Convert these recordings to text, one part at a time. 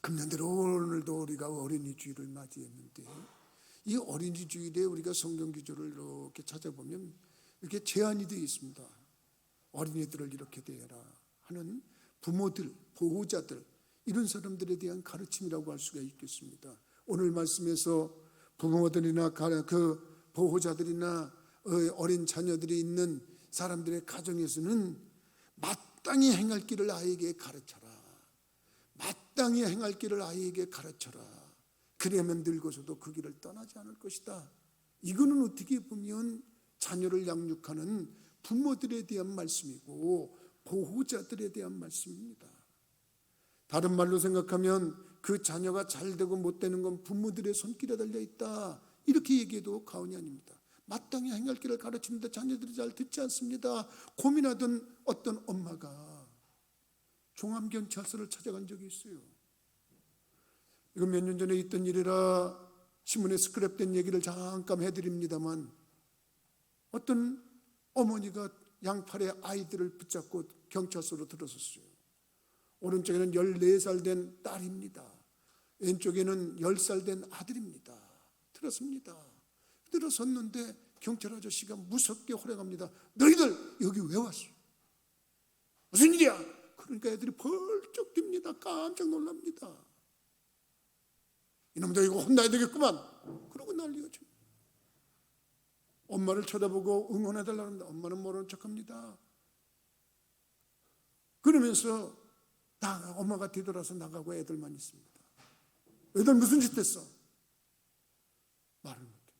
금년대로 오늘도 우리가 어린이 주일을 맞이했는데, 이 어린이 주일에 우리가 성경 기조를 이렇게 찾아보면 이렇게 제한이 되어 있습니다. 어린이들을 이렇게 대해라 하는 부모들, 보호자들, 이런 사람들에 대한 가르침이라고 할 수가 있겠습니다. 오늘 말씀에서 부모들이나 그 보호자들이나 어린 자녀들이 있는 사람들의 가정에서는 마땅히 행할 길을 아이에게 가르쳐라. 마땅히 행할 길을 아이에게 가르쳐라. 그래야만 늙어서도 그 길을 떠나지 않을 것이다. 이거는 어떻게 보면 자녀를 양육하는 부모들에 대한 말씀이고 보호자들에 대한 말씀입니다. 다른 말로 생각하면 그 자녀가 잘 되고 못 되는 건 부모들의 손길에 달려 있다, 이렇게 얘기해도 과언이 아닙니다. 마땅히 행할 길을 가르치는데 자녀들이 잘 듣지 않습니다. 고민하던 어떤 엄마가 종합경찰서를 찾아간 적이 있어요. 이건 몇 년 전에 있던 일이라 신문에 스크랩된 얘기를 잠깐 해드립니다만, 어떤 어머니가 양팔에 아이들을 붙잡고 경찰서로 들어섰어요. 오른쪽에는 14살 된 딸입니다. 왼쪽에는 10살 된 아들입니다. 들어섰는데 경찰 아저씨가 무섭게 호령합니다. 너희들 여기 왜 왔어? 무슨 일이야? 그러니까 애들이 벌쩍 뜁니다. 깜짝 놀랍니다. 이놈들 이거 혼나야 되겠구만. 그러고 난리가 쳐. 엄마를 쳐다보고 응원해달라고 합니다. 엄마는 모르는 척합니다. 그러면서 엄마가 뒤돌아서 나가고 애들만 있습니다. 애들 무슨 짓 했어? 말을 못해.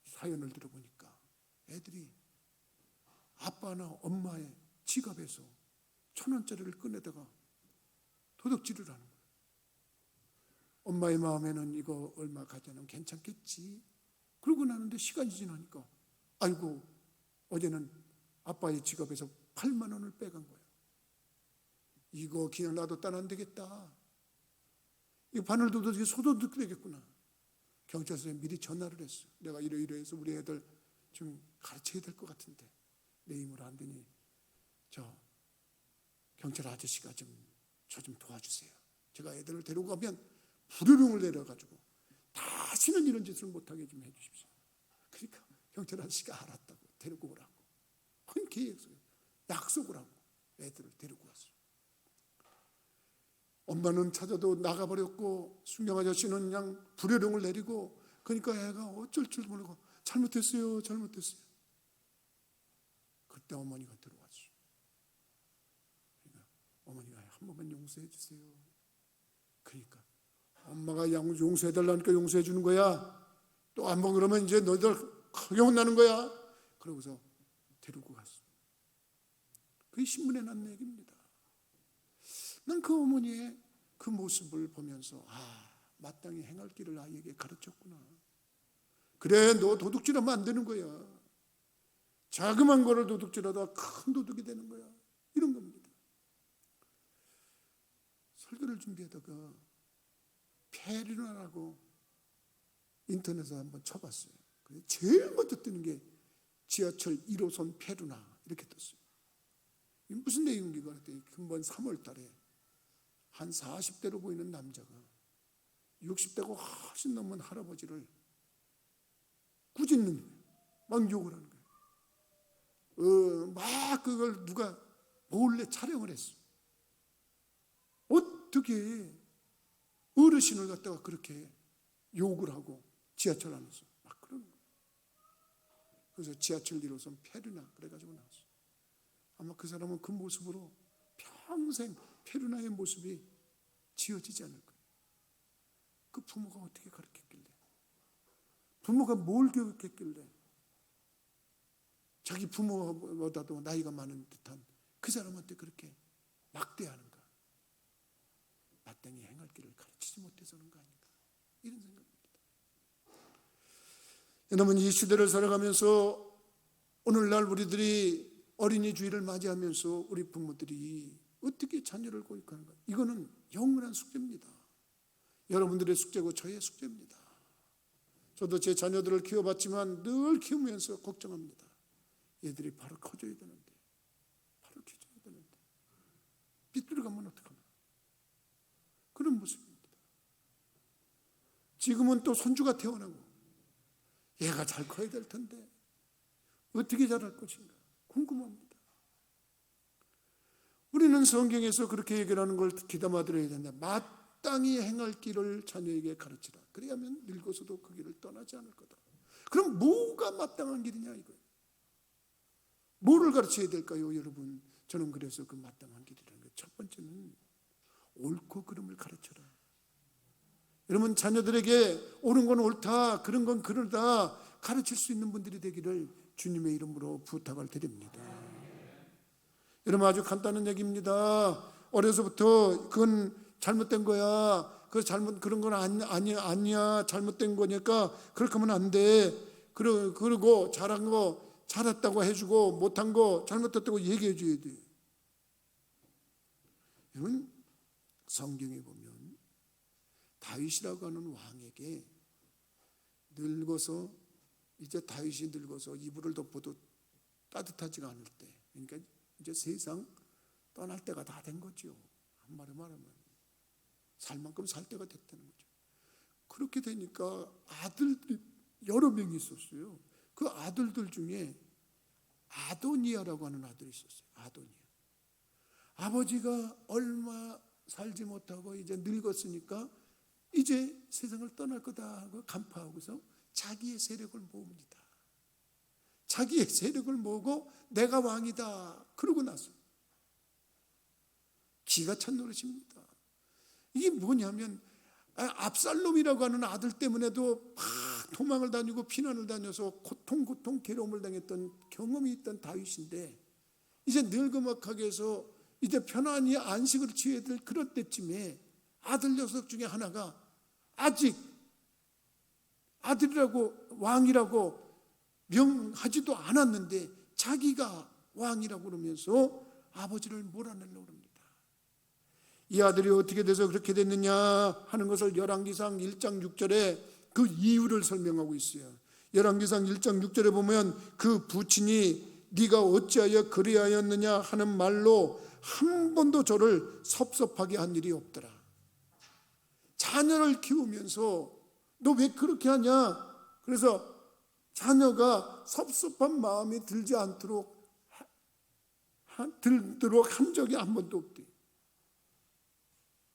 사연을 들어보니까 애들이 아빠나 엄마의 지갑에서 1,000원짜리를 꺼내다가 도둑질을 하는 거예요. 엄마의 마음에는 이거 얼마 가져는 괜찮겠지. 그러고 나는데 시간이 지나니까 아이고, 어제는 아빠의 지갑에서 8만 원을 빼간 거예요. 이거 그냥 놔뒀다는 안 되겠다. 이거 바늘도둑이 소도둑 되겠구나. 경찰서에 미리 전화를 했어. 내가 이러이러해서 우리 애들 좀 가르쳐야 될 것 같은데 내 힘으로 안 되니 저 경찰 아저씨가 저 좀 도와주세요. 제가 애들을 데리고 가면 불효령을 내려가지고 다시는 이런 짓을 못하게 좀 해주십시오. 그러니까 경찰 아저씨가 알았다고 데리고 오라고 큰 계획서 약속을 하고 애들을 데리고 왔어요. 엄마는 찾아도 나가버렸고 순경 아저씨는 그냥 불효령을 내리고, 그러니까 애가 어쩔 줄 모르고 잘못했어요. 그때 어머니가 들어왔어요. 그러니까 어머니가 한 번만 용서해 주세요. 그러니까 엄마가 용서해달라니까 용서해 주는 거야. 또 한 번 그러면 이제 너희들 크게 혼나는 거야. 그러고서 데리고 갔어. 그게 신문에 난 얘기입니다. 난 그 어머니의 그 모습을 보면서 마땅히 행할 길을 아이에게 가르쳤구나. 그래, 너 도둑질하면 안 되는 거야. 자그만 거를 도둑질하다가 큰 도둑이 되는 거야. 이런 겁니다. 설교를 준비하다가 페루나라고 인터넷에 한번 쳐봤어요. 제일 먼저 뜨는 게 지하철 1호선 페루나 이렇게 떴어요. 이게 무슨 내용인가 그랬더니 금번 3월 달에 한 40대로 보이는 남자가 60대고 훨씬 넘은 할아버지를 꾸짖는 거예요. 막 욕을 하는 거예요. 막 그걸 누가 몰래 촬영을 했어. 어떻게 어르신을 갖다가 그렇게 욕을 하고 지하철 안에서 막 그러는 거예요. 그래서 지하철 1호선 페루나 그래가지고 나왔어요. 아마 그 사람은 그 모습으로 평생 페루나의 모습이 지워지지 않을 거예요. 그 부모가 어떻게 가르쳤길래, 부모가 뭘 교육했길래 자기 부모보다도 나이가 많은 듯한 그 사람한테 그렇게 막대하는가. 마땅히 행할 길을 가르치지 못해서는 거 아닌가, 이런 생각입니다. 여러분, 이 시대를 살아가면서 오늘날 우리들이 어린이 주일을 맞이하면서 우리 부모들이 어떻게 자녀를 교육하는가, 이거는 영원한 숙제입니다. 여러분들의 숙제고 저의 숙제입니다. 저도 제 자녀들을 키워봤지만 늘 키우면서 걱정합니다. 얘들이 바로 커져야 되는데, 삐뚤어가면 어떡하나. 그런 모습입니다. 지금은 또 손주가 태어나고 얘가 잘 커야 될 텐데 어떻게 자랄 것인가 궁금합니다. 우리는 성경에서 그렇게 얘기하는 걸 귀담아 들어야 된다. 마땅히 행할 길을 자녀에게 가르치라. 그래야면 늙어서도 그 길을 떠나지 않을 거다. 그럼 뭐가 마땅한 길이냐 이거예요. 뭐를 가르쳐야 될까요, 여러분? 저는 그래서 그 마땅한 길이라는 게 첫 번째는 옳고 그름을 가르쳐라. 여러분 자녀들에게 옳은 건 옳다, 그런 건 그러다 가르칠 수 있는 분들이 되기를 주님의 이름으로 부탁을 드립니다. 여러분 아주 간단한 얘기입니다. 어려서부터 그건 잘못된 거야. 그런 건 아니야. 잘못된 거니까 그렇게 하면 안 돼. 그러고 잘한 거 잘했다고 해주고 못한 거 잘못했다고 얘기해 줘야 돼. 여러분 성경에 보면 다윗이라고 하는 왕에게 늙어서 이제 다윗이 늙어서 이불을 덮어도 따뜻하지가 않을 때, 그러니까 이제 세상 떠날 때가 다 된 거죠. 한마디로 말하면 살 만큼 살 때가 됐다는 거죠. 그렇게 되니까 아들들이 여러 명이 있었어요. 그 아들들 중에 아도니아라고 하는 아들이 있었어요. 아도니아. 아버지가 얼마 살지 못하고 이제 늙었으니까 이제 세상을 떠날 거다 하고 간파하고서 자기의 세력을 모읍니다. 자기의 세력을 모으고 내가 왕이다 그러고 나서 기가 찬 노릇입니다. 이게 뭐냐면 압살롬이라고 하는 아들 때문에도 막 도망을 다니고 피난을 다녀서 고통 괴로움을 당했던 경험이 있던 다윗인데 이제 늙어막하게 해서 이제 편안히 안식을 취해야 될 그런 때쯤에 아들 녀석 중에 하나가 아직 아들이라고 왕이라고 명하지도 않았는데 자기가 왕이라고 그러면서 아버지를 몰아내려고 합니다. 이 아들이 어떻게 돼서 그렇게 됐느냐 하는 것을 열왕기상 1장 6절에 그 이유를 설명하고 있어요. 열왕기상 1장 6절에 보면 그 부친이 네가 어찌하여 그리하였느냐 하는 말로 한 번도 저를 섭섭하게 한 일이 없더라. 자녀를 키우면서 너 왜 그렇게 하냐? 그래서 자녀가 섭섭한 마음이 들도록 한 적이 한 번도 없대.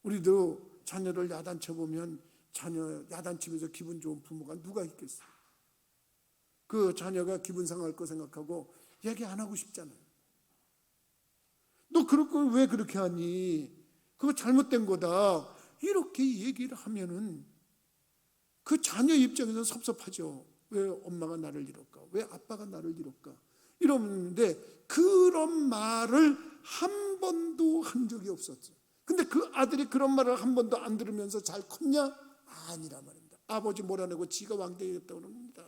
우리도 자녀를 야단쳐 보면 자녀 야단치면서 기분 좋은 부모가 누가 있겠어요? 그 자녀가 기분 상할 거 생각하고 얘기 안 하고 싶잖아요. 너 그럴 걸 왜 그렇게 하니? 그거 잘못된 거다. 이렇게 얘기를 하면은 그 자녀 입장에서 섭섭하죠. 왜 엄마가 나를 이럴까? 왜 아빠가 나를 이럴까? 이러는데 그런 말을 한 번도 한 적이 없었죠. 근데 그 아들이 그런 말을 한 번도 안 들으면서 잘 컸냐? 아니란 말입니다. 아버지 몰아내고 지가 왕되겠다고 그럽니다.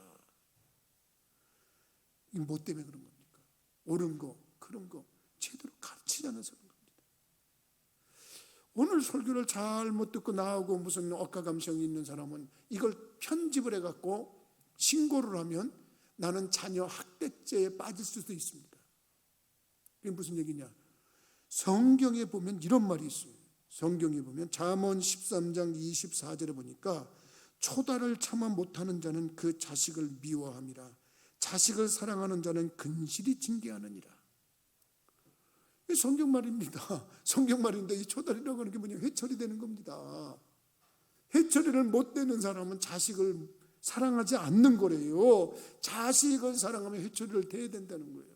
이게 뭐 때문에 그런 겁니까? 옳은 거, 그런 거 제대로 가르치지 않아서 그런 겁니다. 오늘 설교를 잘 못 듣고 나오고 무슨 억가감성이 있는 사람은 이걸 편집을 해갖고 신고를 하면 나는 자녀 학대죄에 빠질 수도 있습니다. 이게 무슨 얘기냐? 성경에 보면 이런 말이 있어요. 성경에 보면 잠언 13장 24절에 보니까 초다를 참아 못하는 자는 그 자식을 미워함이라. 자식을 사랑하는 자는 근실히 징계하느니라. 이게 성경 말입니다. 성경 말인데 이 초다리라고 하는 게 뭐냐? 회초리 되는 겁니다. 회초리를 못 되는 사람은 자식을 사랑하지 않는 거래요. 자식을 사랑하면 회초리를 대야 된다는 거예요.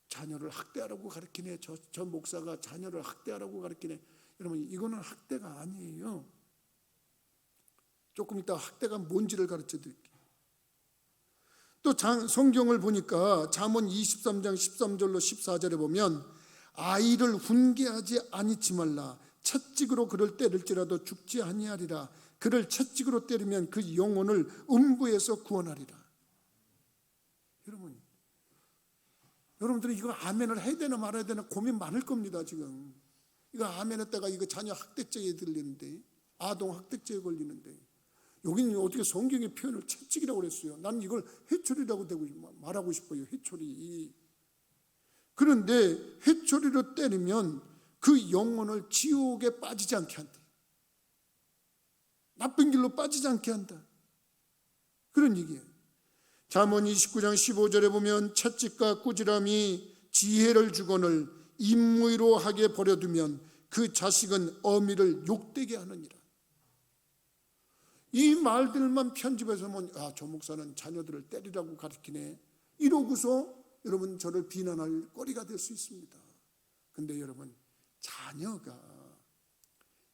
자녀를 학대하라고 가르치네. 저 목사가 자녀를 학대하라고 가르치네. 여러분 이거는 학대가 아니에요. 조금 이따 학대가 뭔지를 가르쳐 드릴게요. 또 성경을 보니까 잠언 23장 13절로 14절에 보면 아이를 훈계하지 아니치 말라. 채찍으로 그를 때릴지라도 죽지 아니하리라. 그를 채찍으로 때리면 그 영혼을 음부에서 구원하리라. 여러분들이 이거 아멘을 해야 되나 말아야 되나 고민 많을 겁니다. 지금 이거 아멘했다가 이거 자녀 학대죄에 들리는데, 아동 학대죄에 걸리는데, 여기는 어떻게 성경의 표현을 채찍이라고 그랬어요. 나는 이걸 회초리라고 말하고 싶어요. 회초리. 그런데 회초리로 때리면 그 영혼을 지옥에 빠지지 않게 한다. 나쁜 길로 빠지지 않게 한다. 그런 얘기예요. 잠언 29장 15절에 보면 채찍과 꾸지람이 지혜를 주거늘 임무로 하게 버려두면 그 자식은 어미를 욕되게 하느니라. 이 말들만 편집해서 보면 저 목사는 자녀들을 때리라고 가르치네, 이러고서 여러분 저를 비난할 거리가 될 수 있습니다. 근데 여러분, 자녀가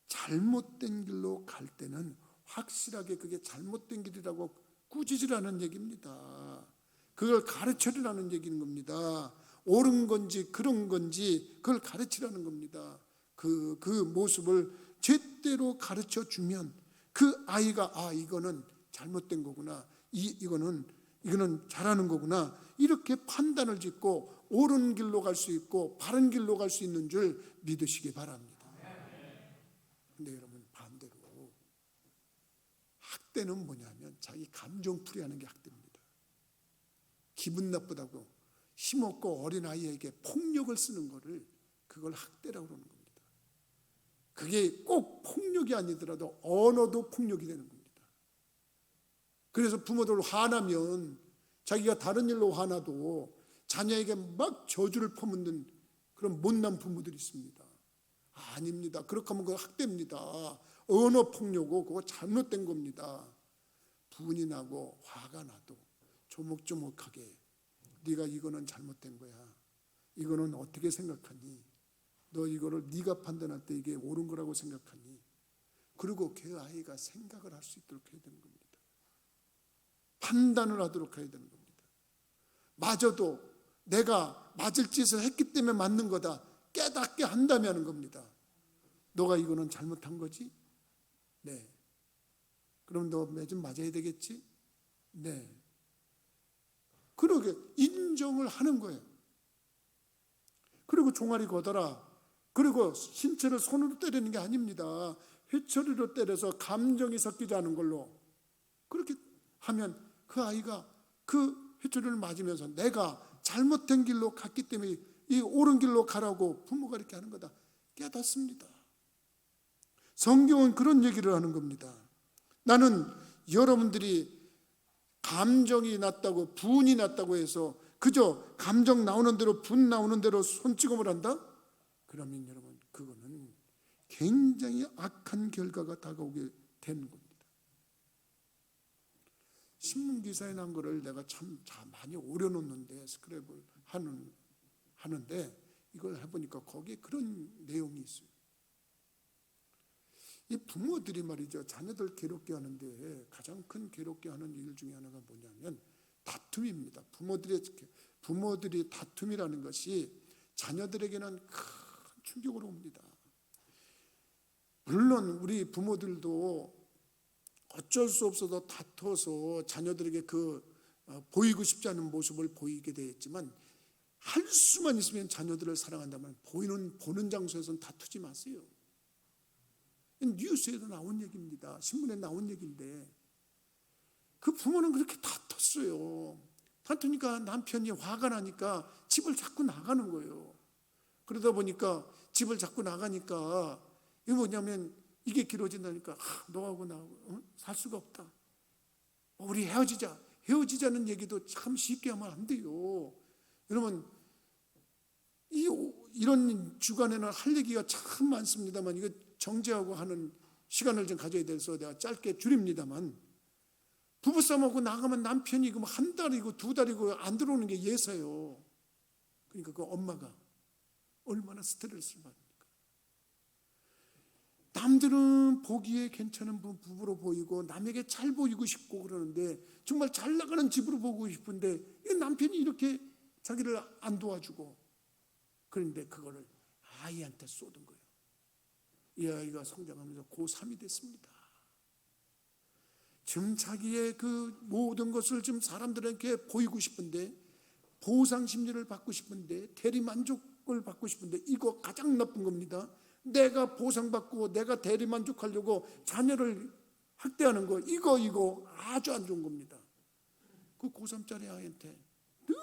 잘못된 길로 갈 때는 확실하게 그게 잘못된 길이라고 꾸짖으라는 얘기입니다. 그걸 가르쳐라는 얘기인 겁니다. 옳은 건지 그런 건지 그걸 가르치라는 겁니다. 그 모습을 제대로 가르쳐 주면 그 아이가 이거는 잘못된 거구나, 이거는 잘하는 거구나, 이렇게 판단을 짓고 옳은 길로 갈 수 있고 바른 길로 갈 수 있는 줄 믿으시기 바랍니다. 근데 여러분, 반대로 학대는 뭐냐면 자기 감정풀이하는 게 학대입니다. 기분 나쁘다고 힘없고 어린아이에게 폭력을 쓰는 거를, 그걸 학대라고 그러는 겁니다. 그게 꼭 폭력이 아니더라도 언어도 폭력이 되는 겁니다. 그래서 부모들 화나면 자기가 다른 일로 화나도 자녀에게 막 저주를 퍼붓는 그런 못난 부모들이 있습니다. 아닙니다. 그렇게 하면 그거 학대입니다. 언어 폭력이고 그거 잘못된 겁니다. 분이 나고 화가 나도 조목조목하게 네가 이거는 잘못된 거야, 이거는 어떻게 생각하니, 너 이거를 네가 판단할 때 이게 옳은 거라고 생각하니, 그리고 그 아이가 생각을 할 수 있도록 해야 되는 겁니다. 판단을 하도록 해야 되는 겁니다. 맞아도 내가 맞을 짓을 했기 때문에 맞는 거다 깨닫게 한다면 하는 겁니다. 너가 이거는 잘못한 거지? 네. 그럼 너 매주 맞아야 되겠지? 네. 그러게 인정을 하는 거예요. 그리고 종아리 걷어라, 그리고 신체를 손으로 때리는 게 아닙니다. 회초리로 때려서 감정이 섞이지 않은 걸로 그렇게 하면 그 아이가 그 회초리를 맞으면서 내가 잘못된 길로 갔기 때문에 이 옳은 길로 가라고 부모가 이렇게 하는 거다 깨닫습니다. 성경은 그런 얘기를 하는 겁니다. 나는 여러분들이 감정이 났다고, 분이 났다고 해서 그저 감정 나오는 대로, 분 나오는 대로 손찌검을 한다? 그러면 여러분, 그거는 굉장히 악한 결과가 다가오게 되는 겁니다. 신문기사에 난 거를 내가 참 많이 오려놓는데 스크랩을 하는데 이걸 해보니까 거기에 그런 내용이 있어요. 이 부모들이 말이죠, 자녀들 괴롭게 하는데 가장 큰 괴롭게 하는 일 중에 하나가 뭐냐면 다툼입니다. 부모들이 다툼이라는 것이 자녀들에게는 큰 충격으로 옵니다. 물론 우리 부모들도 어쩔 수 없어도 다퉈서 자녀들에게 보이고 싶지 않은 모습을 보이게 되었지만, 할 수만 있으면 자녀들을 사랑한다면 보는 장소에서는 다투지 마세요. 뉴스에도 나온 얘기입니다. 신문에 나온 얘기인데 그 부모는 그렇게 다퉜어요. 다투니까 남편이 화가 나니까 집을 자꾸 나가는 거예요. 그러다 보니까 집을 자꾸 나가니까 이게 뭐냐면 이게 길어진다니까 너하고 나하고 살 수가 없다. 우리 헤어지자. 헤어지자는 얘기도 참 쉽게 하면 안 돼요. 여러분, 이런 주간에는 할 얘기가 참 많습니다만 이거 정제하고 하는 시간을 좀 가져야 돼서 내가 짧게 줄입니다만, 부부싸움하고 나가면 남편이 한 달이고 두 달이고 안 들어오는 게 예사예요. 그러니까 그 엄마가 얼마나 스트레스를 받습니까? 남들은 보기에 괜찮은 부부로 보이고 남에게 잘 보이고 싶고 그러는데, 정말 잘 나가는 집으로 보고 싶은데 이 남편이 이렇게 자기를 안 도와주고, 그런데 그거를 아이한테 쏟은 거예요. 이 아이가 성장하면서 고3이 됐습니다. 지금 자기의 그 모든 것을 지금 사람들에게 보이고 싶은데, 보상 심리를 받고 싶은데, 대리만족을 받고 싶은데, 이거 가장 나쁜 겁니다. 내가 보상받고 내가 대리만족하려고 자녀를 학대하는 거, 이거 아주 안 좋은 겁니다. 그 고3짜리 아이한테 늘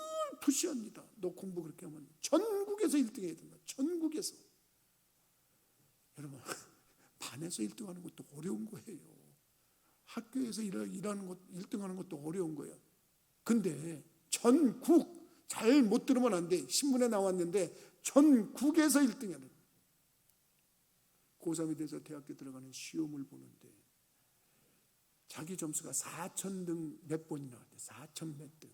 푸시합니다. 너 공부 그렇게 하면 전국에서 1등 해야 된다. 전국에서. 반에서 1등하는 것도 어려운 거예요. 학교에서 일하는 것 1등하는 것도 어려운 거예요. 근데 전국, 잘 못 들으면 안 돼. 신문에 나왔는데 전국에서 1등하는, 고3이 돼서 대학교 들어가는 시험을 보는데 자기 점수가 4,000등 몇 번이 나왔대. 4,000 몇 등.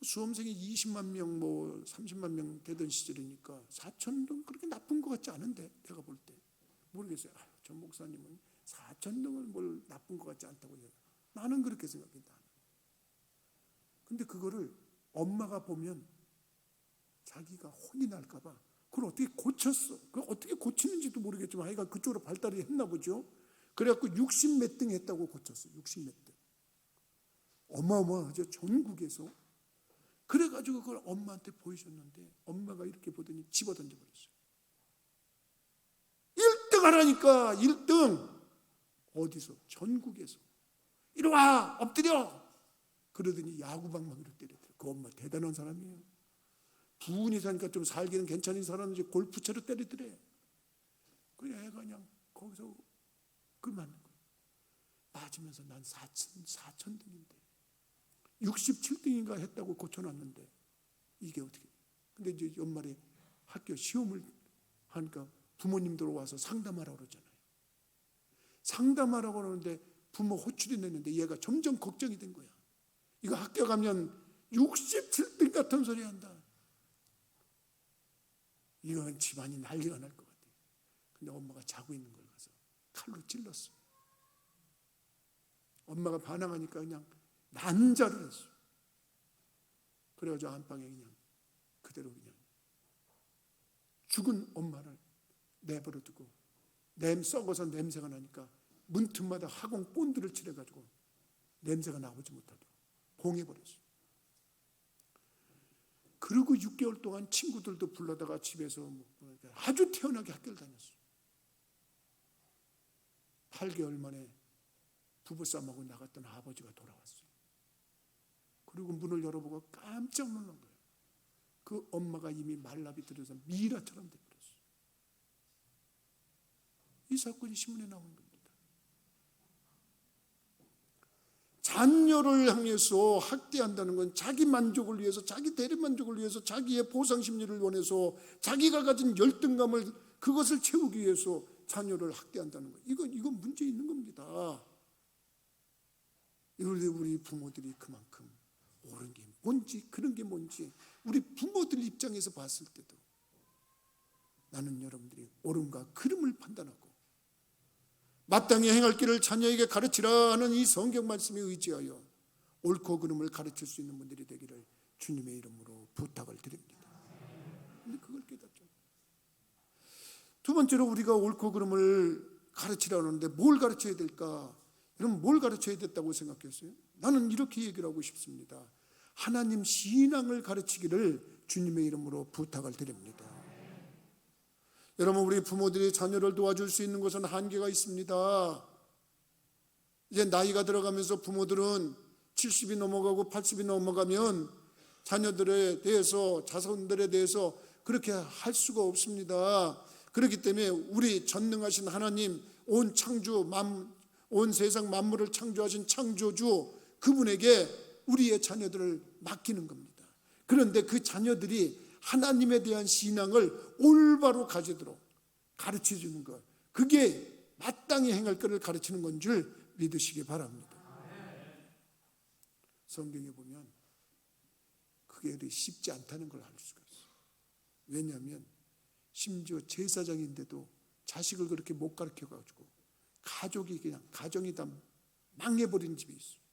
수험생이 20만 명, 30만 명 되던 시절이니까 4,000등 그렇게 나쁜 것 같지 않은데, 내가 볼 때. 모르겠어요. 전 목사님은 4,000등은 뭘 나쁜 것 같지 않다고 해요. 나는 그렇게 생각합니다. 근데 그거를 엄마가 보면 자기가 혼이 날까 봐 그걸 어떻게 고쳤어. 그걸 어떻게 고치는지도 모르겠지만 하여간 그쪽으로 발달이 했나 보죠. 그래갖고 60 몇 등 했다고 고쳤어요. 60 몇 등. 어마어마하죠. 전국에서. 그래가지고 그걸 엄마한테 보여줬는데 엄마가 이렇게 보더니 집어 던져버렸어요. 1등 하라니까. 1등. 어디서? 전국에서. 이리 와, 엎드려. 그러더니 야구방망이로 때리더라고요. 그 엄마 대단한 사람이에요. 부은이 사니까 좀 살기는 괜찮은 사람인지 골프채로 때리더래. 그래 애가 그냥 거기서 그걸 맞는 거예요. 맞으면서 난 4,000등인데 67등인가 했다고 고쳐놨는데 이게 어떻게. 근데 이제 연말에 학교 시험을 하니까 부모님들 와서 상담하라고 그러잖아요. 상담하라고 그러는데 부모 호출이 냈는데 얘가 점점 걱정이 된 거야. 이거 학교 가면 67등 같은 소리 한다. 이건 집안이 난리가 날 것 같아. 근데 엄마가 자고 있는 걸 가서 칼로 찔렀어. 엄마가 반항하니까 그냥 난자를 했어. 그래가지고 안방에 그냥 그대로 그냥 죽은 엄마를 내버려 두고 썩어서 냄새가 나니까 문틈마다 화공 본드를 칠해가지고 냄새가 나오지 못하도록 봉해버렸어. 그리고 6개월 동안 친구들도 불러다가 집에서 아주 태연하게 학교를 다녔어. 8개월 만에 부부싸움하고 나갔던 아버지가 돌아왔어요. 그리고 문을 열어보고 깜짝 놀란 거예요. 그 엄마가 이미 말라비 들여서 미라처럼 돼버렸어요. 이 사건이 신문에 나온 겁니다. 자녀를 향해서 학대한다는 건 자기 만족을 위해서, 자기 대리 만족을 위해서, 자기의 보상 심리를 원해서 자기가 가진 열등감을 그것을 채우기 위해서 자녀를 학대한다는 거. 이건 문제 있는 겁니다. 이럴 때 우리 부모들이 그만큼 옳은 게 뭔지, 그런 게 뭔지 우리 부모들 입장에서 봤을 때도 나는 여러분들이 옳음과 그름을 판단하고 마땅히 행할 길을 자녀에게 가르치라는 이 성경 말씀에 의지하여 옳고 그름을 가르칠 수 있는 분들이 되기를 주님의 이름으로 부탁을 드립니다. 근데 그걸 깨닫죠. 두 번째로 우리가 옳고 그름을 가르치라고 하는데 뭘 가르쳐야 될까? 여러분 뭘 가르쳐야 됐다고 생각했어요? 나는 이렇게 얘기를 하고 싶습니다. 하나님 신앙을 가르치기를 주님의 이름으로 부탁을 드립니다. 여러분 우리 부모들이 자녀를 도와줄 수 있는 것은 한계가 있습니다. 이제 나이가 들어가면서 부모들은 70이 넘어가고 80이 넘어가면 자녀들에 대해서, 자손들에 대해서 그렇게 할 수가 없습니다. 그렇기 때문에 우리 전능하신 하나님, 온 창조, 온 세상 만물을 창조하신 창조주, 그분에게 우리의 자녀들을 맡기는 겁니다. 그런데 그 자녀들이 하나님에 대한 신앙을 올바로 가지도록 가르쳐 주는 것, 그게 마땅히 행할 것을 가르치는 건 줄 믿으시기 바랍니다. 성경에 보면 그게 쉽지 않다는 걸 알 수가 있어요. 왜냐하면 심지어 제사장인데도 자식을 그렇게 못 가르쳐가지고 가정이 다 망해버린 집이 있어요.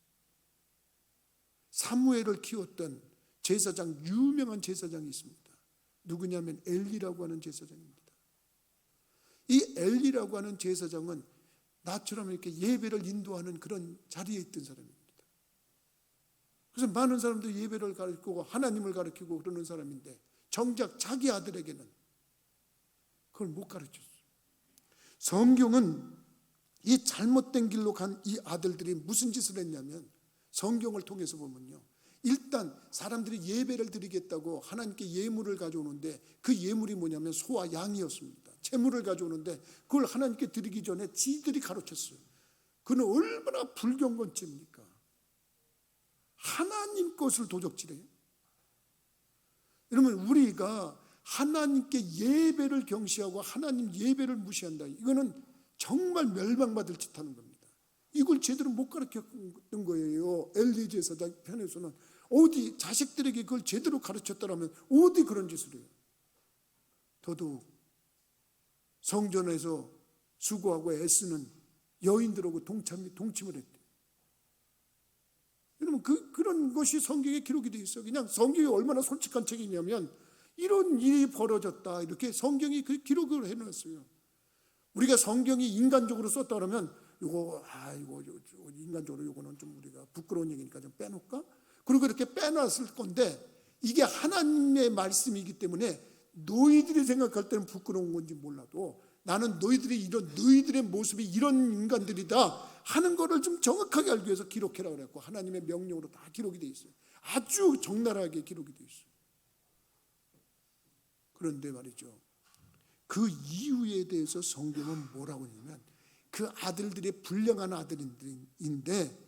사무엘을 키웠던 제사장, 유명한 제사장이 있습니다. 누구냐면 엘리라고 하는 제사장입니다. 이 엘리라고 하는 제사장은 나처럼 이렇게 예배를 인도하는 그런 자리에 있던 사람입니다. 그래서 많은 사람들이 예배를 가르치고 하나님을 가르치고 그러는 사람인데 정작 자기 아들에게는 그걸 못 가르쳤어요. 성경은 이 잘못된 길로 간 이 아들들이 무슨 짓을 했냐면, 성경을 통해서 보면요, 일단 사람들이 예배를 드리겠다고 하나님께 예물을 가져오는데 그 예물이 뭐냐면 소와 양이었습니다. 재물을 가져오는데 그걸 하나님께 드리기 전에 지들이 가르쳤어요. 그는 얼마나 불경건죄입니까? 하나님 것을 도적질해요. 여러분, 우리가 하나님께 예배를 경시하고 하나님 예배를 무시한다, 이거는 정말 멸망받을 짓 하는 겁니다. 이걸 제대로 못 가르쳤던 거예요. 엘리 제사장 편에서는 어디 자식들에게 그걸 제대로 가르쳤다면 어디 그런 짓을 해요. 더더욱 성전에서 수고하고 애쓰는 여인들하고 동침을 했대요. 여러분, 그런 것이 성경에 기록이 되어 있어요. 그냥 성경이 얼마나 솔직한 책이냐면 이런 일이 벌어졌다, 이렇게 성경이 그 기록을 해놨어요. 우리가 성경이 인간적으로 썼다 그러면 이거 인간적으로 이거는 좀 우리가 부끄러운 얘기니까 좀 빼놓을까? 그리고 이렇게 빼놨을 건데, 이게 하나님의 말씀이기 때문에 너희들이 생각할 때는 부끄러운 건지 몰라도 나는 너희들의 모습이 이런 인간들이다 하는 거를 좀 정확하게 알기 위해서 기록해라 그랬고, 하나님의 명령으로 다 기록이 되어 있어요. 아주 적나라하게 기록이 되어 있어요. 그런데 말이죠, 그 이유에 대해서 성경은 뭐라고 하냐면, 그 아들들이 불량한 아들인데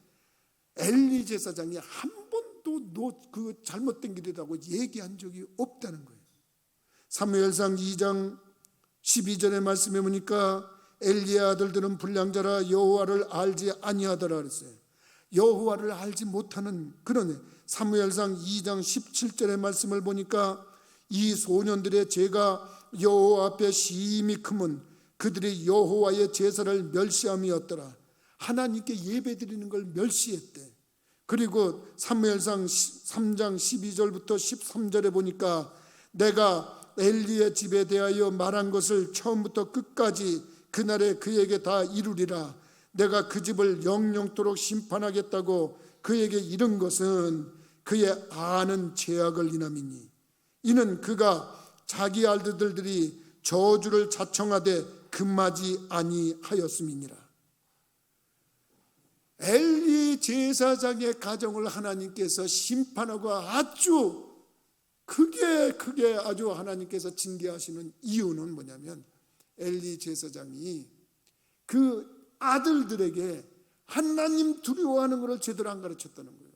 엘리 제사장이 한 번도 그 잘못된 길이라고 얘기한 적이 없다는 거예요. 사무엘상 2장 12절의 말씀에 보니까 엘리의 아들들은 불량자라 여호와를 알지 아니하더라 그랬어요. 여호와를 알지 못하는 그런, 사무엘상 2장 17절의 말씀을 보니까 이 소년들의 죄가 여호와 앞에 심히 크면 그들이 여호와의 제사를 멸시함이었더라. 하나님께 예배드리는 걸 멸시했대. 그리고 사무엘상 3장 12절부터 13절에 보니까 내가 엘리의 집에 대하여 말한 것을 처음부터 끝까지 그날에 그에게 다 이루리라. 내가 그 집을 영영토록 심판하겠다고 그에게 이른 것은 그의 아는 죄악을 인함이니, 이는 그가 자기 아들들이 저주를 자청하되 금하지 아니하였음이니라. 엘리 제사장의 가정을 하나님께서 심판하고 아주 크게 아주 하나님께서 징계하시는 이유는 뭐냐면, 엘리 제사장이 그 아들들에게 하나님 두려워하는 것을 제대로 안 가르쳤다는 거예요.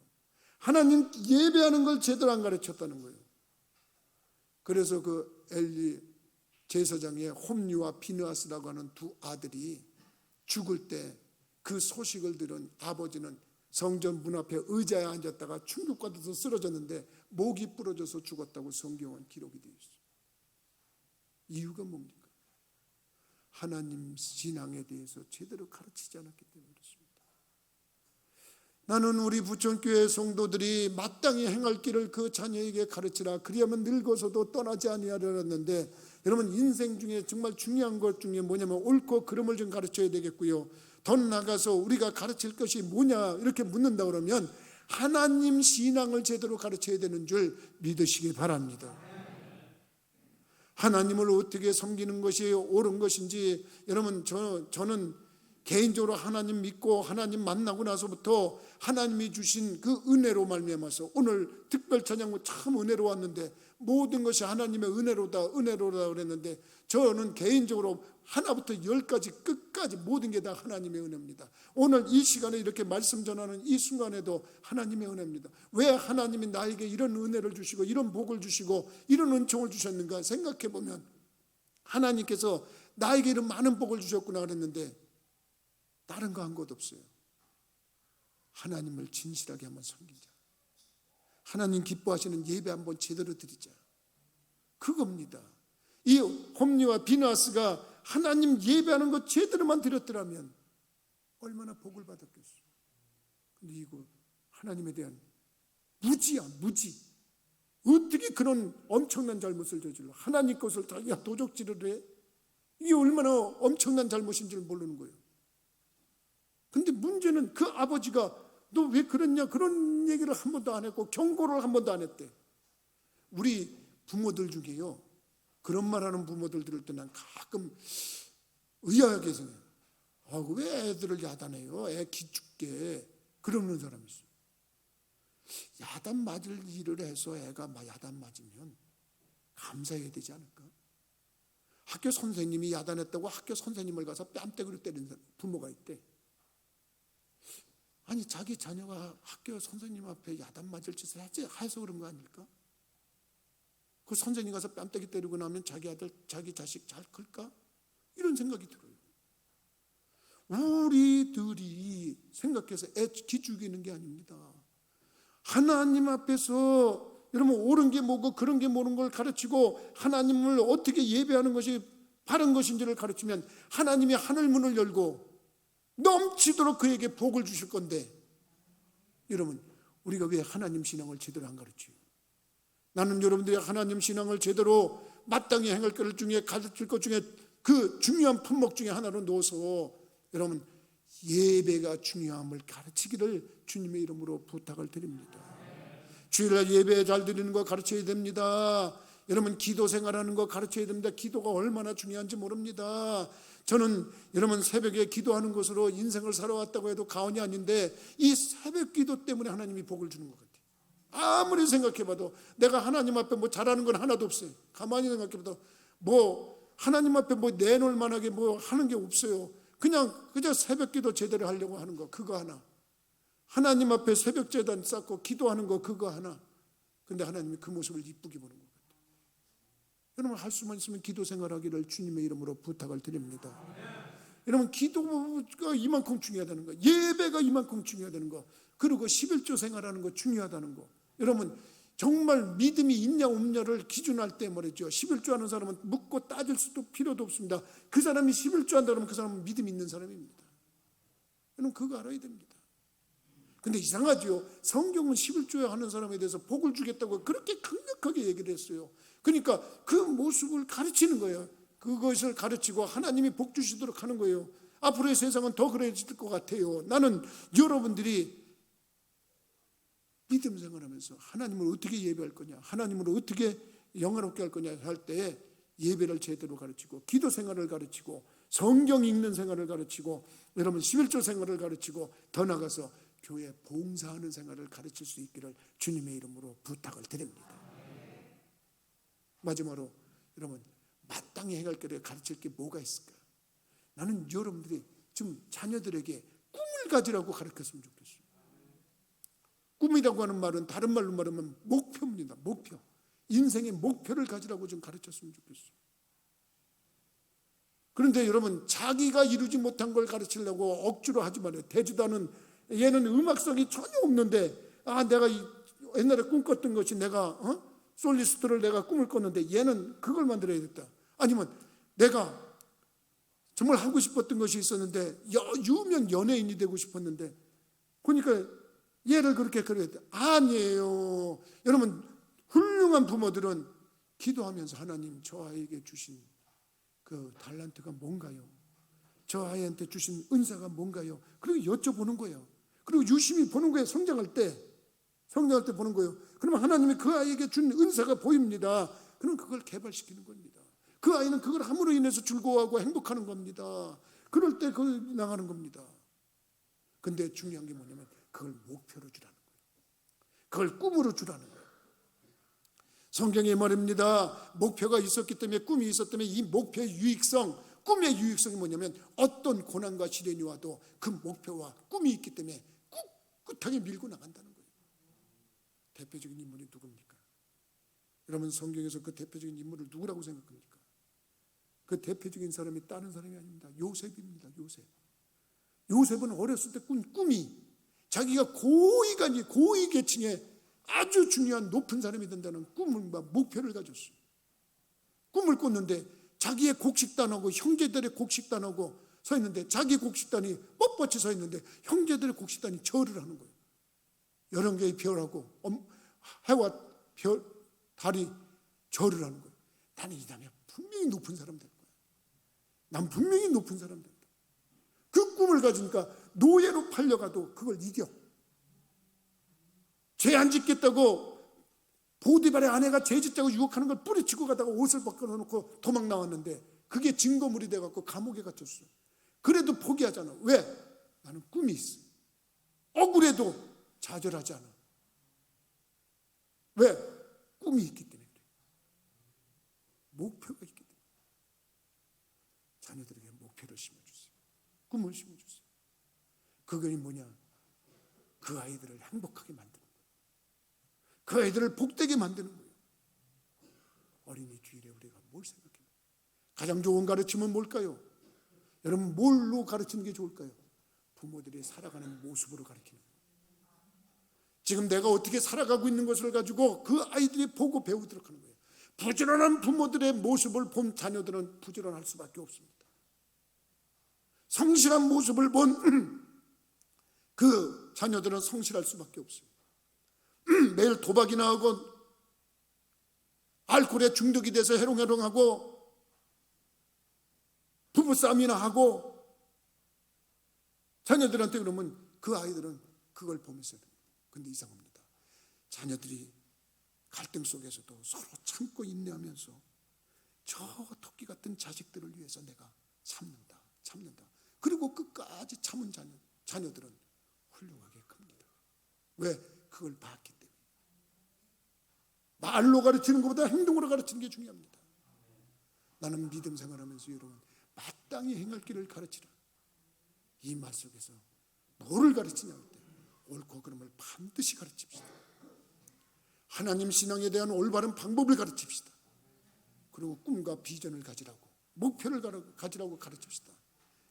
하나님 예배하는 걸 제대로 안 가르쳤다는 거예요. 그래서 그 엘리 제사장의 홈리와 비느하스라고 하는 두 아들이 죽을 때 그 소식을 들은 아버지는 성전 문 앞에 의자에 앉았다가 충격받아서 쓰러졌는데 목이 부러져서 죽었다고 성경은 기록이 되어 있어요. 이유가 뭡니까? 하나님 신앙에 대해서 제대로 가르치지 않았기 때문에 그렇습니다. 나는 우리 부천교회 성도들이 마땅히 행할 길을 그 자녀에게 가르치라, 그리하면 늙어서도 떠나지 아니하리라 했는데, 여러분, 인생 중에 정말 중요한 것 중에 뭐냐면 옳고 그름을 좀 가르쳐야 되겠고요. 더 나가서 우리가 가르칠 것이 뭐냐 이렇게 묻는다 그러면 하나님 신앙을 제대로 가르쳐야 되는 줄 믿으시기 바랍니다. 하나님을 어떻게 섬기는 것이 옳은 것인지, 여러분, 저는 개인적으로 하나님 믿고 하나님 만나고 나서부터 하나님이 주신 그 은혜로 말미암아서 오늘 특별 찬양도 참 은혜로웠는데, 모든 것이 하나님의 은혜로다 그랬는데, 저는 개인적으로 하나부터 열까지 끝까지 모든 게 다 하나님의 은혜입니다. 오늘 이 시간에 이렇게 말씀 전하는 이 순간에도 하나님의 은혜입니다. 왜 하나님이 나에게 이런 은혜를 주시고 이런 복을 주시고 이런 은총을 주셨는가 생각해 보면, 하나님께서 나에게 이런 많은 복을 주셨구나 그랬는데 다른 거 한 것 없어요. 하나님을 진실하게 한번 섬기자, 하나님 기뻐하시는 예배 한번 제대로 드리자, 그겁니다. 이 홈리와 비느하스가 하나님 예배하는 것 제대로만 드렸더라면 얼마나 복을 받았겠어요. 근데 이거 하나님에 대한 무지야, 무지. 어떻게 그런 엄청난 잘못을 저질러 하나님 것을 자기가 도적질을 해? 이게 얼마나 엄청난 잘못인 줄 모르는 거예요. 근데 문제는 그 아버지가 너 왜 그랬냐 그런 얘기를 한 번도 안 했고 경고를 한 번도 안 했대. 우리 부모들 중에요, 그런 말하는 부모들 들을 때 난 가끔 의아하게 생각해요. 왜 애들을 야단해요? 애 기죽게 그러는 사람이 있어요. 야단 맞을 일을 해서 애가 야단 맞으면 감사해야 되지 않을까? 학교 선생님이 야단했다고 학교 선생님을 가서 뺨때기로 때리는 부모가 있대. 아니 자기 자녀가 학교 선생님 앞에 야단 맞을 짓을 해서 그런 거 아닐까? 그 선생님 가서 뺨때기 때리고 나면 자기 아들, 자기 자식 잘 클까? 이런 생각이 들어요. 우리들이 생각해서 애 기죽이는 게 아닙니다. 하나님 앞에서 여러분 옳은 게 뭐고 그런 게 뭐는 걸 가르치고 하나님을 어떻게 예배하는 것이 바른 것인지를 가르치면 하나님이 하늘 문을 열고 넘치도록 그에게 복을 주실 건데, 여러분 우리가 왜 하나님 신앙을 제대로 안 가르쳐요? 나는 여러분들이 하나님 신앙을 제대로 마땅히 행할 것 중에 가르칠 것 중에 그 중요한 품목 중에 하나로 넣어서 여러분 예배가 중요함을 가르치기를 주님의 이름으로 부탁을 드립니다. 주일날 예배 잘 드리는 거 가르쳐야 됩니다. 여러분 기도 생활하는 거 가르쳐야 됩니다. 기도가 얼마나 중요한지 모릅니다. 저는 여러분 새벽에 기도하는 것으로 인생을 살아왔다고 해도 과언이 아닌데 이 새벽 기도 때문에 하나님이 복을 주는 것 같아요. 아무리 생각해봐도 내가 하나님 앞에 뭐 잘하는 건 하나도 없어요. 가만히 생각해봐도 뭐 하나님 앞에 뭐 내놓을 만하게 뭐 하는 게 없어요. 그저 새벽 기도 제대로 하려고 하는 거 그거 하나, 하나님 앞에 새벽 제단 쌓고 기도하는 거 그거 하나. 근데 하나님이 그 모습을 이쁘게 보는 것 같아요. 여러분 할 수만 있으면 기도 생활하기를 주님의 이름으로 부탁을 드립니다. 여러분 기도가 이만큼 중요하다는 거, 예배가 이만큼 중요하다는 거, 그리고 11조 생활하는 거 중요하다는 거. 여러분 정말 믿음이 있냐 없냐를 기준할 때 말이죠, 11조 하는 사람은 묻고 따질 수도 필요도 없습니다. 그 사람이 11조 한다 그러면 그 사람은 믿음이 있는 사람입니다. 여러분 그거 알아야 됩니다. 근데 이상하죠. 성경은 11조에 하는 사람에 대해서 복을 주겠다고 그렇게 강력하게 얘기를 했어요. 그러니까 그 모습을 가르치는 거예요. 그것을 가르치고 하나님이 복 주시도록 하는 거예요. 앞으로의 세상은 더 그래질 것 같아요. 나는 여러분들이 믿음 생활하면서 하나님을 어떻게 예배할 거냐, 하나님을 어떻게 영화롭게 할 거냐 할 때 예배를 제대로 가르치고 기도 생활을 가르치고 성경 읽는 생활을 가르치고 여러분 11조 생활을 가르치고 더 나가서 교회 봉사하는 생활을 가르칠 수 있기를 주님의 이름으로 부탁을 드립니다. 마지막으로 여러분 마땅히 행할 길을 가르칠 게 뭐가 있을까? 나는 여러분들이 좀 자녀들에게 꿈을 가지라고 가르쳤으면 좋겠어요. 꿈이라고 하는 말은 다른 말로 말하면 목표입니다. 목표. 인생의 목표를 가지라고 좀 가르쳤으면 좋겠어요. 그런데 여러분 자기가 이루지 못한 걸 가르치려고 억지로 하지 말아요. 되지도 않은, 얘는 음악성이 전혀 없는데 내가 옛날에 꿈꿨던 것이 내가 솔리스트를 내가 꿈을 꿨는데 얘는 그걸 만들어야겠다. 아니면 내가 정말 하고 싶었던 것이 있었는데 유명 연예인이 되고 싶었는데 그러니까 얘를 그렇게 그려야겠다. 아니에요. 여러분 훌륭한 부모들은 기도하면서 하나님 저 아이에게 주신 그 달란트가 뭔가요? 저 아이한테 주신 은사가 뭔가요? 그리고 여쭤보는 거예요. 그리고 유심히 보는 거예요. 성장할 때 보는 거예요. 그러면 하나님이 그 아이에게 준 은사가 보입니다. 그럼 그걸 개발시키는 겁니다. 그 아이는 그걸 함으로 인해서 즐거워하고 행복하는 겁니다. 그럴 때 그걸 나가는 겁니다. 근데 중요한 게 뭐냐면 그걸 목표로 주라는 거예요. 그걸 꿈으로 주라는 거예요. 성경에 말입니다. 목표가 있었기 때문에, 꿈이 있었기 때문에 이 목표의 유익성, 꿈의 유익성이 뭐냐면 어떤 고난과 시련이 와도 그 목표와 꿈이 있기 때문에 꿋꿋하게 밀고 나간다는 거예요. 대표적인 인물이 누굽니까? 여러분 성경에서 그 대표적인 인물을 누구라고 생각합니까? 그 대표적인 사람이 다른 사람이 아닙니다. 요셉입니다. 요셉은 어렸을 때 꿈이 자기가 고위 계층에 아주 중요한 높은 사람이 된다는 꿈과 목표를 가졌어요. 꿈을 꿨는데 자기의 곡식단하고 형제들의 곡식단하고 서 있는데 자기 곡식단이 뻣뻣이 서 있는데 형제들의 곡식단이 절을 하는 거예요. 여러 개의 별하고 해와 별, 달이 절을 하는 거예요. 나는 이 다음에 분명히 높은 사람 될 거야. 난 분명히 높은 사람 될 거야. 그 꿈을 가지니까 노예로 팔려가도 그걸 이겨. 죄 안 짓겠다고 보디발의 아내가 죄 짓자고 유혹하는 걸 뿌리치고 가다가 옷을 벗겨놓고 도망 나왔는데 그게 증거물이 돼갖고 감옥에 갇혔어요. 그래도 포기하잖아. 왜? 나는 꿈이 있어. 억울해도 좌절하지 않아. 왜? 꿈이 있기 때문에. 목표가 있기 때문에. 꿈을 심어주세요. 꿈을 심어주세요. 그게 뭐냐? 그 아이들을 행복하게 만드는 거예요. 그 아이들을 복되게 만드는 거예요. 어린이 주일에 우리가 뭘 생각해요? 가장 좋은 가르침은 뭘까요? 여러분, 뭘로 가르치는 게 좋을까요? 부모들이 살아가는 모습으로 가르치는 거예요. 지금 내가 어떻게 살아가고 있는 것을 가지고 그 아이들이 보고 배우도록 하는 거예요. 부지런한 부모들의 모습을 본 자녀들은 부지런할 수밖에 없습니다. 성실한 모습을 본 그 자녀들은 성실할 수밖에 없어요. 매일 도박이나 하고 알코올에 중독이 돼서 해롱해롱하고 부부싸움이나 하고 자녀들한테 그러면 그 아이들은 그걸 보면서 근데 이상합니다. 자녀들이 갈등 속에서도 서로 참고 인내하면서 저 토끼 같은 자식들을 위해서 내가 참는다. 그리고 끝까지 참은 자녀들은 훌륭하게 큽니다. 왜? 그걸 봤기 때문에. 말로 가르치는 것보다 행동으로 가르치는 게 중요합니다. 나는 믿음 생활하면서 여러분 마땅히 행할 길을 가르치라. 이 말 속에서 뭐를 가르치냐 할 때 옳고 그름을 반드시 가르칩시다. 하나님 신앙에 대한 올바른 방법을 가르칩시다. 그리고 꿈과 비전을 가지라고, 목표를 가지라고 가르칩시다.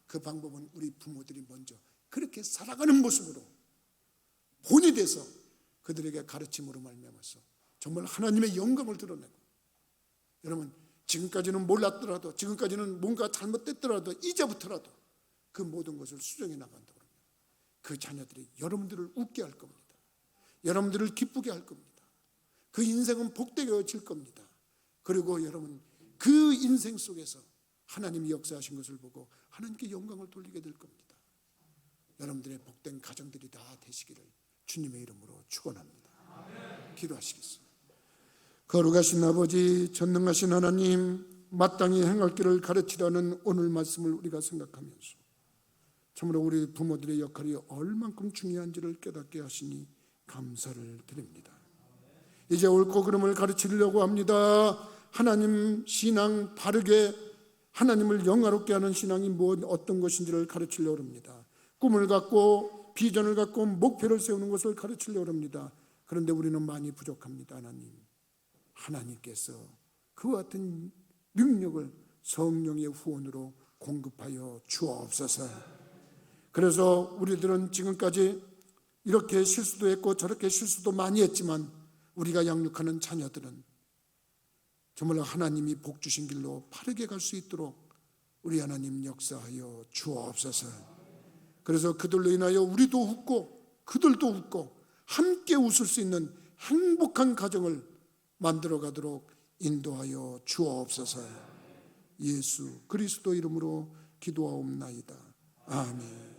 그 방법은 우리 부모들이 먼저 그렇게 살아가는 모습으로 본이 돼서 그들에게 가르침으로 말미암아서 정말 하나님의 영광을 드러내고, 여러분 지금까지는 몰랐더라도, 지금까지는 뭔가 잘못됐더라도 이제부터라도 그 모든 것을 수정해 나간다 그러면 그 자녀들이 여러분들을 웃게 할 겁니다. 여러분들을 기쁘게 할 겁니다. 그 인생은 복되어질 겁니다. 그리고 여러분 그 인생 속에서 하나님이 역사하신 것을 보고 하나님께 영광을 돌리게 될 겁니다. 여러분들의 복된 가정들이 다 되시기를 주님의 이름으로 축원합니다. 기도하시겠습니다. 거룩하신 아버지, 전능하신 하나님, 마땅히 행할 길을 가르치라는 오늘 말씀을 우리가 생각하면서 참으로 우리 부모들의 역할이 얼만큼 중요한지를 깨닫게 하시니 감사를 드립니다. 이제 옳고 그름을 가르치려고 합니다. 하나님 신앙 바르게 하나님을 영화롭게 하는 신앙이 어떤 것인지를 가르치려고 합니다. 꿈을 갖고 비전을 갖고 목표를 세우는 것을 가르치려고 합니다. 그런데 우리는 많이 부족합니다. 하나님께서 그와 같은 능력을 성령의 후원으로 공급하여 주옵소서. 그래서 우리들은 지금까지 이렇게 실수도 했고 저렇게 실수도 많이 했지만 우리가 양육하는 자녀들은 정말 하나님이 복 주신 길로 바르게 갈 수 있도록 우리 하나님 역사하여 주옵소서. 그래서 그들로 인하여 우리도 웃고 그들도 웃고 함께 웃을 수 있는 행복한 가정을 만들어 가도록 인도하여 주옵소서. 예수 그리스도 이름으로 기도하옵나이다. 아멘.